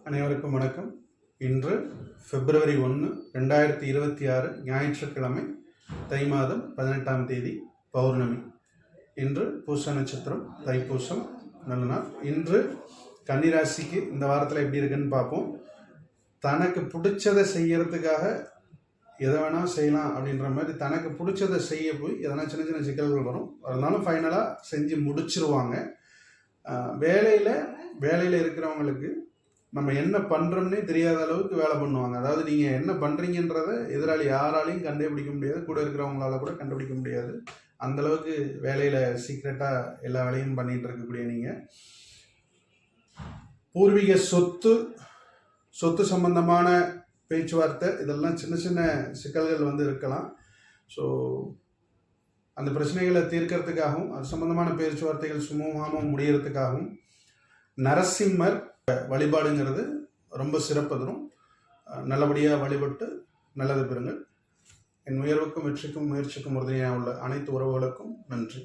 அனைவருக்கும் வணக்கம். இன்று பிப்ரவரி 1, 2026 ஞாயிற்றுக்கிழமை, தை மாதம் 18ஆம் தேதி, பௌர்ணமி. இன்று பூச நட்சத்திரம், தைப்பூசம், நல்ல நாள். இன்று கன்னிராசிக்கு இந்த வாரத்தில் எப்படி இருக்குன்னு பார்ப்போம். தனக்கு பிடிச்சதை செய்யறதுக்காக எதை வேணால் செய்யலாம் அப்படின்ற மாதிரி தனக்கு பிடிச்சதை செய்ய போய் எதனா சின்ன சின்ன சிக்கல்கள் வரும். அதனாலும் ஃபைனலாக செஞ்சு முடிச்சிருவாங்க. வேலையில் இருக்கிறவங்களுக்கு நம்ம என்ன பண்ணுறோம்னே தெரியாத அளவுக்கு வேலை பண்ணுவாங்க. அதாவது நீங்கள் என்ன பண்ணுறீங்கன்றத எதிராளி யாராலையும் கண்டுபிடிக்க முடியாது, கூட இருக்கிறவங்களால கூட கண்டுபிடிக்க முடியாது. அந்தளவுக்கு வேலையில் சீக்ரெட்டாக எல்லா வேலையும் பண்ணிகிட்டு இருக்கக்கூடிய நீங்கள் பூர்வீக சொத்து சம்பந்தமான பேச்சுவார்த்தை, இதெல்லாம் சின்ன சின்ன சிக்கல்கள் இருக்கலாம். ஸோ அந்த பிரச்சனைகளை தீர்க்கறதுக்காகவும் அது சம்பந்தமான பேச்சுவார்த்தைகள் சுமூகமாக முடியறதுக்காகவும் நரசிம்மர் வழிபாடுங்கிறது ரொம்ப சிறப்பு தரும். நல்லபடியாக வழிபட்டு நல்லது பெறுங்கள். என் உயர்வுக்கும் வெற்றிக்கும் முயற்சிக்கும் உறுதுணையாக உள்ள அனைத்து உறவுகளுக்கும் நன்றி.